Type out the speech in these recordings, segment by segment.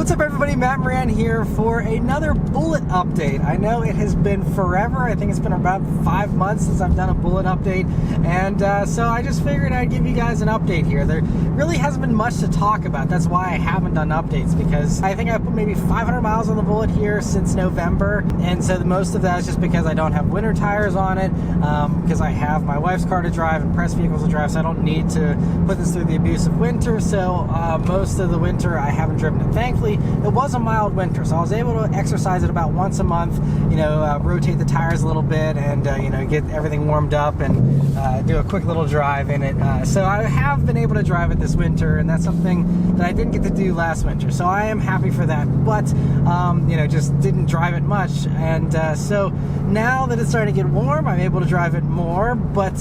What's up everybody, Matt Maran here for another Bullitt update. I know it has been forever. I think it's been about 5 months since I've done a Bullitt update, and so I just figured I'd give you guys an update here. There really hasn't been much to talk about. That's why I haven't done updates, because I think I put maybe 500 miles on the Bullitt here since November, and so most of that is just because I don't have winter tires on it, because I have my wife's car to drive and press vehicles to drive, so I don't need to put this through the abuse of winter. So most of the winter I haven't driven it. Thankfully, it was a mild winter, so I was able to exercise it about once a month, rotate the tires a little bit and, get everything warmed up and do a quick little drive in it. So I have been able to drive it this winter, and that's something that I didn't get to do last winter. So I am happy for that, but, just didn't drive it much. And so now that it's starting to get warm, I'm able to drive it more, but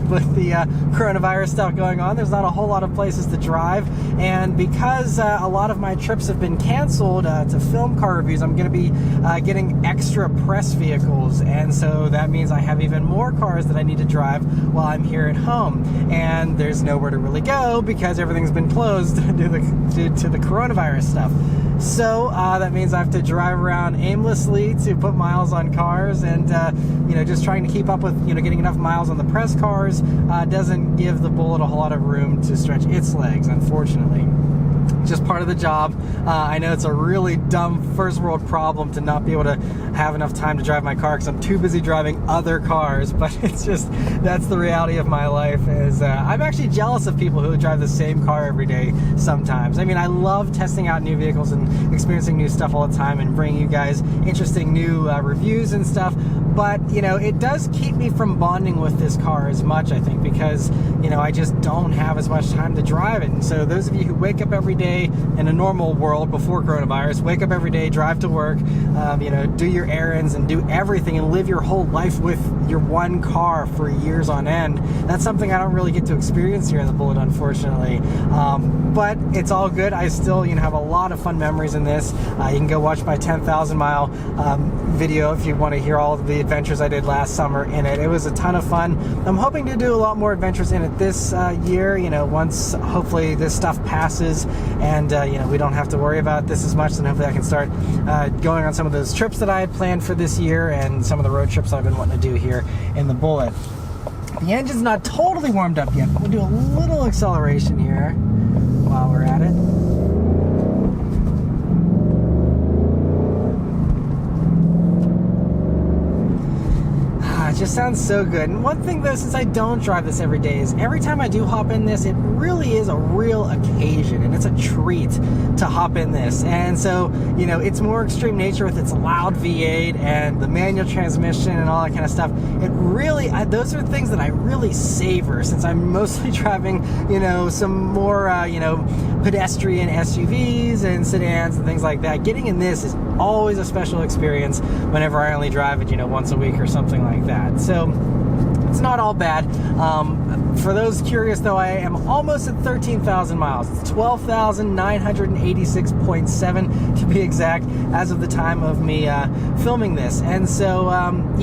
with the coronavirus stuff going on, there's not a whole lot of places to drive. And because a lot of my trips have been canceled to film car reviews, I'm going to be getting extra press vehicles, and so that means I have even more cars that I need to drive while I'm here at home, and there's nowhere to really go because everything's been closed due to the coronavirus stuff. So that means I have to drive around aimlessly to put miles on cars, and just trying to keep up with getting enough miles on the press cars doesn't give the Bullitt a whole lot of room to stretch its legs, unfortunately. Just part of the job. I know it's a really dumb first world problem to not be able to have enough time to drive my car because I'm too busy driving other cars, but it's just, that's the reality of my life. Is I'm actually jealous of people who drive the same car every day sometimes. I mean, I love testing out new vehicles and experiencing new stuff all the time and bringing you guys interesting new reviews and stuff, but it does keep me from bonding with this car as much, I think, because I just don't have as much time to drive it. And so those of you who wake up every day in a normal world before coronavirus, wake up every day, drive to work, do your errands and do everything and live your whole life with your one car for years on end. That's something I don't really get to experience here in the Bullitt, unfortunately. But it's all good. I still have a lot of fun memories in this. You can go watch my 10,000 mile video if you want to hear all of the adventures I did last summer in it. It was a ton of fun. I'm hoping to do a lot more adventures in it this year, once hopefully this stuff passes and we don't have to worry about this as much, then hopefully I can start going on some of those trips that I had planned for this year and some of the road trips I've been wanting to do here in the Bullitt. The engine's not totally warmed up yet, but we'll do a little acceleration here while we're at it. It just sounds so good. And one thing though, since I don't drive this every day, is every time I do hop in this, it really is a real occasion, and it's a treat to hop in this. And so, its more extreme nature with its loud V8 and the manual transmission and all that kind of stuff, it really, those are things that I really savor, since I'm mostly driving, some more, pedestrian SUVs and sedans and things like that. Getting in this is always a special experience whenever I only drive it, once a week or something like that. So it's not all bad. For those curious though, I am almost at 13,000 miles. It's 12,986.7 to be exact as of the time of me filming this. And so, I'm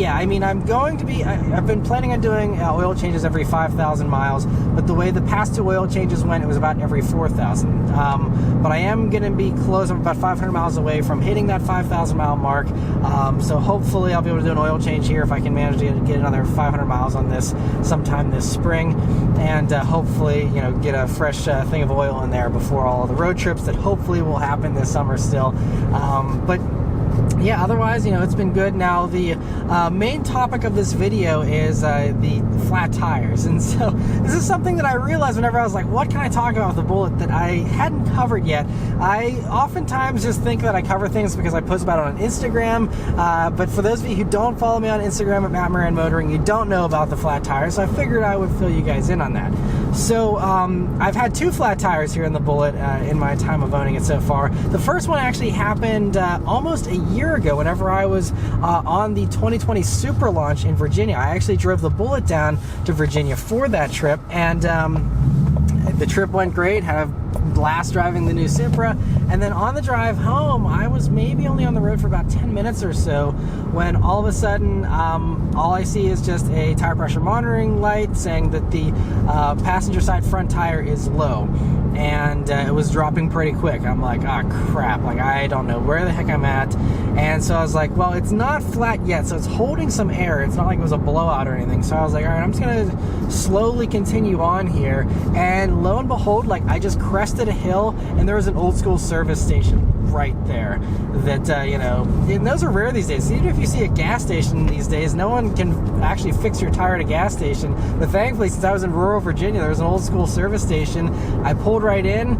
going to be, I've been planning on doing oil changes every 5,000 miles, but the way the past two oil changes went, it was about every 4,000. But I am going to be close. I'm about 500 miles away from hitting that 5,000 mile mark. So hopefully I'll be able to do an oil change here if I can manage to get another 500 miles on this sometime this spring, and hopefully get a fresh thing of oil in there before all of the road trips that hopefully will happen this summer still. But yeah, otherwise, it's been good. Now, the main topic of this video is the flat tires. And so this is something that I realized whenever I was like, what can I talk about with the Bullitt that I hadn't covered yet? I oftentimes just think that I cover things because I post about it on Instagram. But for those of you who don't follow me on Instagram at Matt Maran Motoring, you don't know about the flat tires. So I figured I would fill you guys in on that. So I've had two flat tires here in the Bullitt in my time of owning it so far. The first one actually happened almost a year ago whenever I was on the 2020 Super Launch in Virginia. I actually drove the Bullitt down to Virginia for that trip, and the trip went great. Had a blast driving the new Supra. And then on the drive home, I was maybe only on the road for about 10 minutes or so when all of a sudden all I see is just a tire pressure monitoring light saying that the passenger side front tire is low, and it was dropping pretty quick. I'm like, ah, crap, like I don't know where the heck I'm at. And so I was like, well, it's not flat yet, so it's holding some air. It's not like it was a blowout or anything. So I was like, all right, I'm just gonna slowly continue on here. And lo and behold, like I just crested a hill and there was an old school service station right there that you know, and those are rare these days. Even if you see a gas station these days, no one can actually fix your tire at a gas station. But thankfully, since I was in rural Virginia, there was an old school service station. I pulled right in.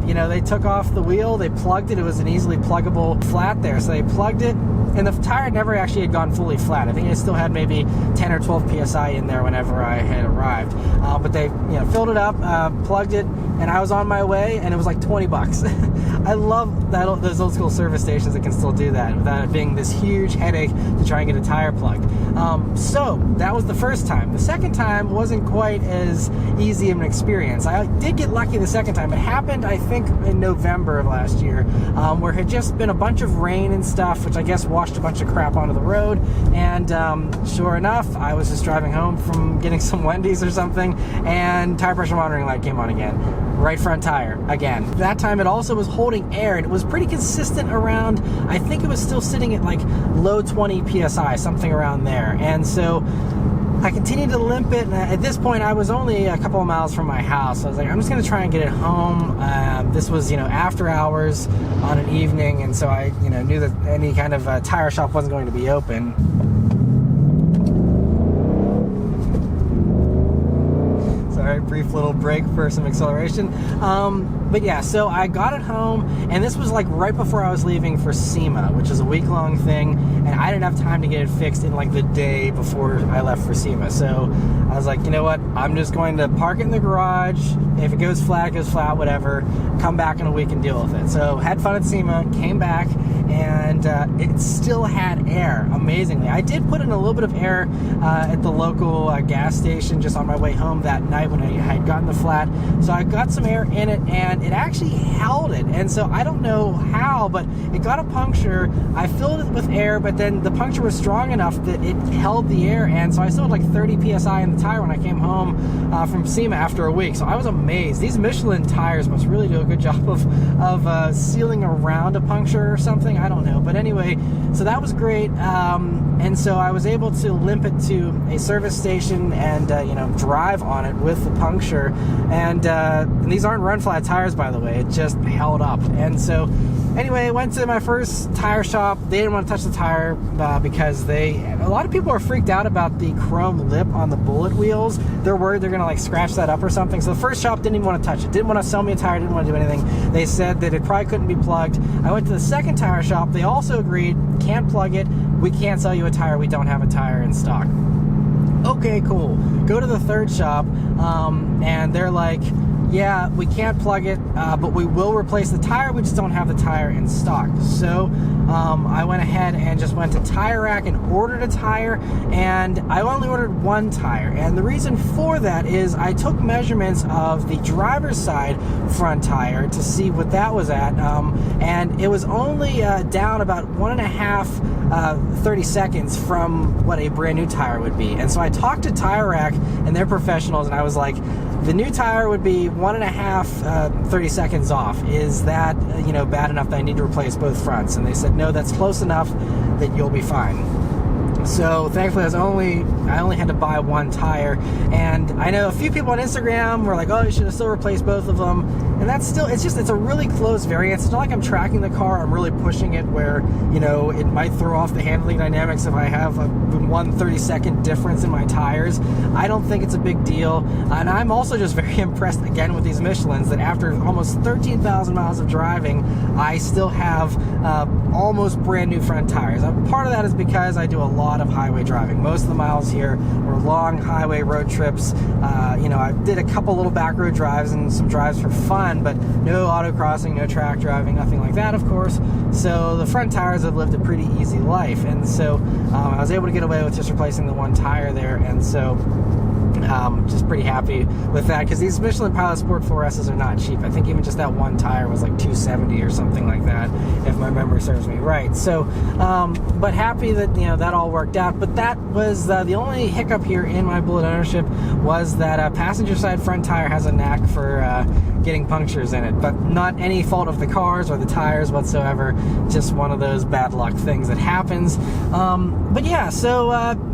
You know, they took off the wheel, they plugged it. It was an easily pluggable flat there, so they plugged it, and the tire never actually had gone fully flat. I think it still had maybe 10 or 12 psi in there whenever I had arrived. But they, you know, filled it up, plugged it, and I was on my way, and it was like 20 bucks. I love that, those old school service stations that can still do that without it being this huge headache to try and get a tire plugged. So that was the first time. The second time wasn't quite as easy of an experience. I did get lucky the second time. It happened, I think, in November of last year, where it had just been a bunch of rain and stuff, which I guess washed a bunch of crap onto the road. And sure enough, I was just driving home from getting some Wendy's or something, and tire pressure monitoring light came on again. Right front tire again. That time it also was holding air, and it was pretty consistent around, I think it was still sitting at like low 20 psi, something around there. And so I continued to limp it, and at this point I was only a couple of miles from my house. So I was like, I'm just gonna try and get it home. This was, you know, after hours on an evening, and so I, you know, knew that any kind of tire shop wasn't going to be open. Sorry, brief little break for some acceleration. But yeah, so I got it home, and this was like right before I was leaving for SEMA, which is a week-long thing, and I didn't have time to get it fixed in like the day before I left for SEMA. So I was like, you know what, I'm just going to park it in the garage. If it goes flat, it goes flat, whatever. Come back in a week and deal with it. So had fun at SEMA, came back, and it still had air, amazingly. I did put in a little bit of air at the local gas station just on my way home that night when I had gotten the flat. So I got some air in it, and it actually held it. And so I don't know how, but it got a puncture. I filled it with air, but then the puncture was strong enough that it held the air, and so I still had like 30 psi in the tire when I came home from SEMA after a week. So I was amazed. These Michelin tires must really do a good job of sealing around a puncture or something. I don't know, but anyway, so that was great. And so I was able to limp it to a service station and you know, drive on it with the puncture. And these aren't run flat tires, by the way. It just held up. And so anyway, I went to my first tire shop. They didn't want to touch the tire because a lot of people are freaked out about the chrome lip on the Bullitt wheels. They're worried they're gonna like scratch that up or something. So the first shop didn't even want to touch it. Didn't want to sell me a tire, didn't want to do anything. They said that it probably couldn't be plugged. I went to the second tire shop. They also agreed, can't plug it. We can't sell you a tire. We don't have a tire in stock. Okay, cool. Go to the third shop, and they're like, yeah, we can't plug it, but we will replace the tire. We just don't have the tire in stock. So I went ahead and just went to Tire Rack and ordered a tire, and I only ordered one tire. And the reason for that is I took measurements of the driver's side front tire to see what that was at, and it was only down about 1.5 30 seconds from what a brand new tire would be. And so I talked to Tire Rack, and they're professionals, and I was like, the new tire would be 1.5 30 seconds off. Is that, you know, bad enough that I need to replace both fronts? And they said, no, that's close enough that you'll be fine. So thankfully I only had to buy one tire, and I know a few people on Instagram were like, oh, you should have still replaced both of them. And that's still, it's a really close variance. It's not like I'm tracking the car, I'm really pushing it where, you know, it might throw off the handling dynamics if I have a 1/32 difference in my tires. I don't think it's a big deal. And I'm also just very impressed again with these Michelins that after almost 13,000 miles of driving, I still have almost brand new front tires. Part of that is because I do a lot of highway driving. Most of the miles here were long highway road trips. You know, I did a couple little back road drives and some drives for fun, but no autocrossing, no track driving, nothing like that, of course. So the front tires have lived a pretty easy life, and so I was able to get away with just replacing the one tire there. And so Just pretty happy with that, because these Michelin Pilot Sport 4S's are not cheap. I think even just that one tire was like $270 or something like that, if my memory serves me right. So, but happy that, you know, that all worked out. But that was the only hiccup here in my Bullitt ownership, was that passenger side front tire has a knack for getting punctures in it, but not any fault of the cars or the tires whatsoever. Just one of those bad luck things that happens. But yeah, so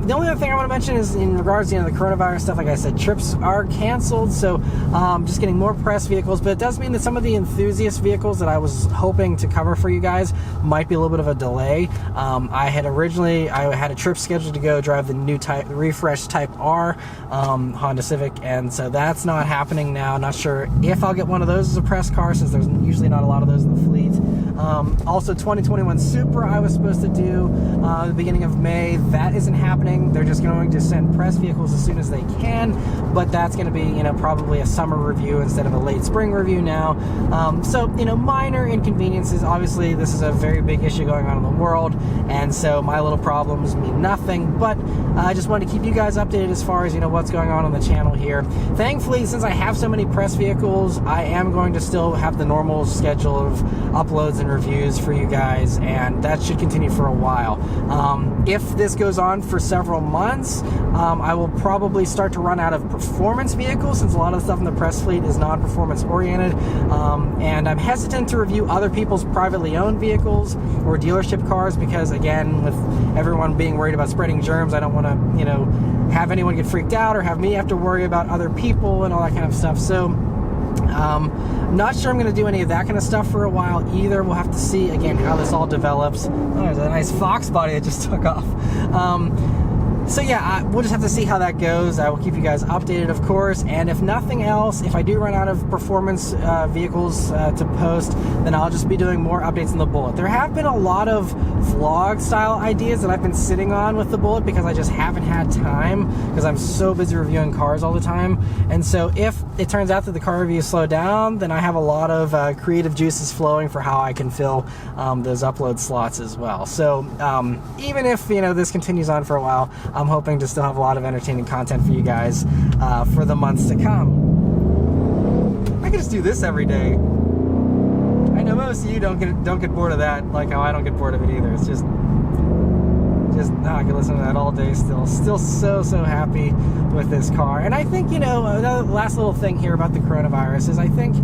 the only other thing I want to mention is in regards to, you know, the coronavirus stuff. Like I said, trips are canceled, so just getting more press vehicles. But it does mean that some of the enthusiast vehicles that I was hoping to cover for you guys might be a little bit of a delay. I had a trip scheduled to go drive the new refresh Type R Honda Civic, and so that's not happening now. Not sure if I'll get one of those as a press car, since there's usually not a lot of those in the fleet. Also, 2021 Supra I was supposed to do the beginning of May. That isn't happening. They're just going to send press vehicles as soon as they can, but that's going to be, you know, probably a summer review instead of a late spring review now. So, you know, minor inconveniences. Obviously, this is a very big issue going on in the world, and so my little problems mean nothing, but I just wanted to keep you guys updated as far as, you know, what's going on the channel here. Thankfully, since I have so many press vehicles, I am going to still have the normal schedule of uploads and reviews for you guys, and that should continue for a while. If this goes on for several months, I will probably start to run out of performance vehicles, since a lot of the stuff in the press fleet is non-performance oriented, and I'm hesitant to review other people's privately owned vehicles or dealership cars, because again, with everyone being worried about spreading germs, I don't want to, you know, have anyone get freaked out or have me have to worry about other people and all that kind of stuff. So not sure I'm going to do any of that kind of stuff for a while either. We'll have to see, again, how this all develops. Oh, there's a nice Fox body that just took off. So yeah, we'll just have to see how that goes. I will keep you guys updated, of course, and if nothing else, if I do run out of performance vehicles to post, then I'll just be doing more updates on the Bullitt. There have been a lot of vlog style ideas that I've been sitting on with the Bullitt, because I just haven't had time, because I'm so busy reviewing cars all the time. And so if it turns out that the car reviews slow down, then I have a lot of creative juices flowing for how I can fill those upload slots as well. So even if, you know, this continues on for a while, I'm hoping to still have a lot of entertaining content for you guys for the months to come. I can just do this every day. I know most of you don't get bored of that, like how I don't get bored of it either. It's just I can listen to that all day still so happy with this car. And I think, you know, another last little thing here about the coronavirus is, I think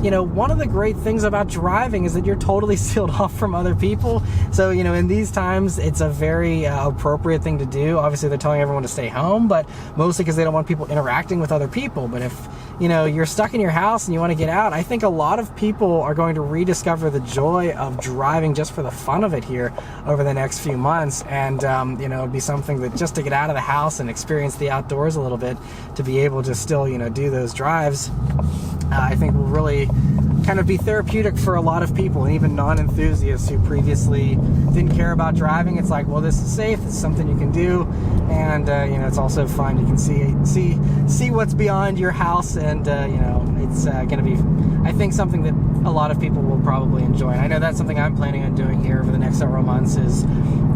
you know, one of the great things about driving is that you're totally sealed off from other people. So, you know, in these times, it's a very appropriate thing to do. Obviously, they're telling everyone to stay home, but mostly because they don't want people interacting with other people. But if, you know, you're stuck in your house and you want to get out, I think a lot of people are going to rediscover the joy of driving just for the fun of it here over the next few months. And you know, it'd be something that just to get out of the house and experience the outdoors a little bit, to be able to still, you know, do those drives, I think will really kind of be therapeutic for a lot of people, and even non-enthusiasts who previously didn't care about driving. It's like, well, this is safe, this is something you can do, and you know, it's also fun. You can see what's beyond your house, and you know, it's going to be, I think, something that a lot of people will probably enjoy. And I know that's something I'm planning on doing here over the next several months, is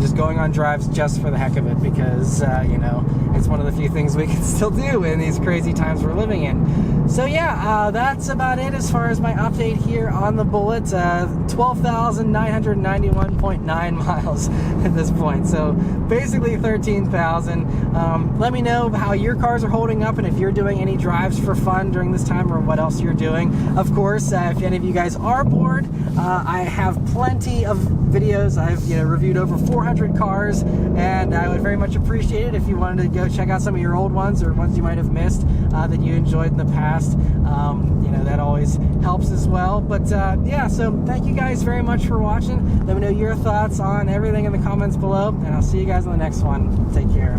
just going on drives just for the heck of it, because you know, it's one of the few things we can still do in these crazy times we're living in. So yeah, that's about it as far as my update here on the Bullitt. 12,991.9 miles at this point, so basically 13,000. Let me know how your cars are holding up, and if you're doing any drives for fun during this time, or what else you're doing. Of course, if any of you guys are bored, I have plenty of videos. I've, you know, reviewed over 400 cars, and I would very much appreciate it if you wanted to go check out some of your old ones, or ones you might have missed that you enjoyed in the past. You know, that always helps as well. But yeah, so thank you guys very much for watching. Let me know your thoughts on everything in the comments below, and I'll see you guys in the next one. Take care.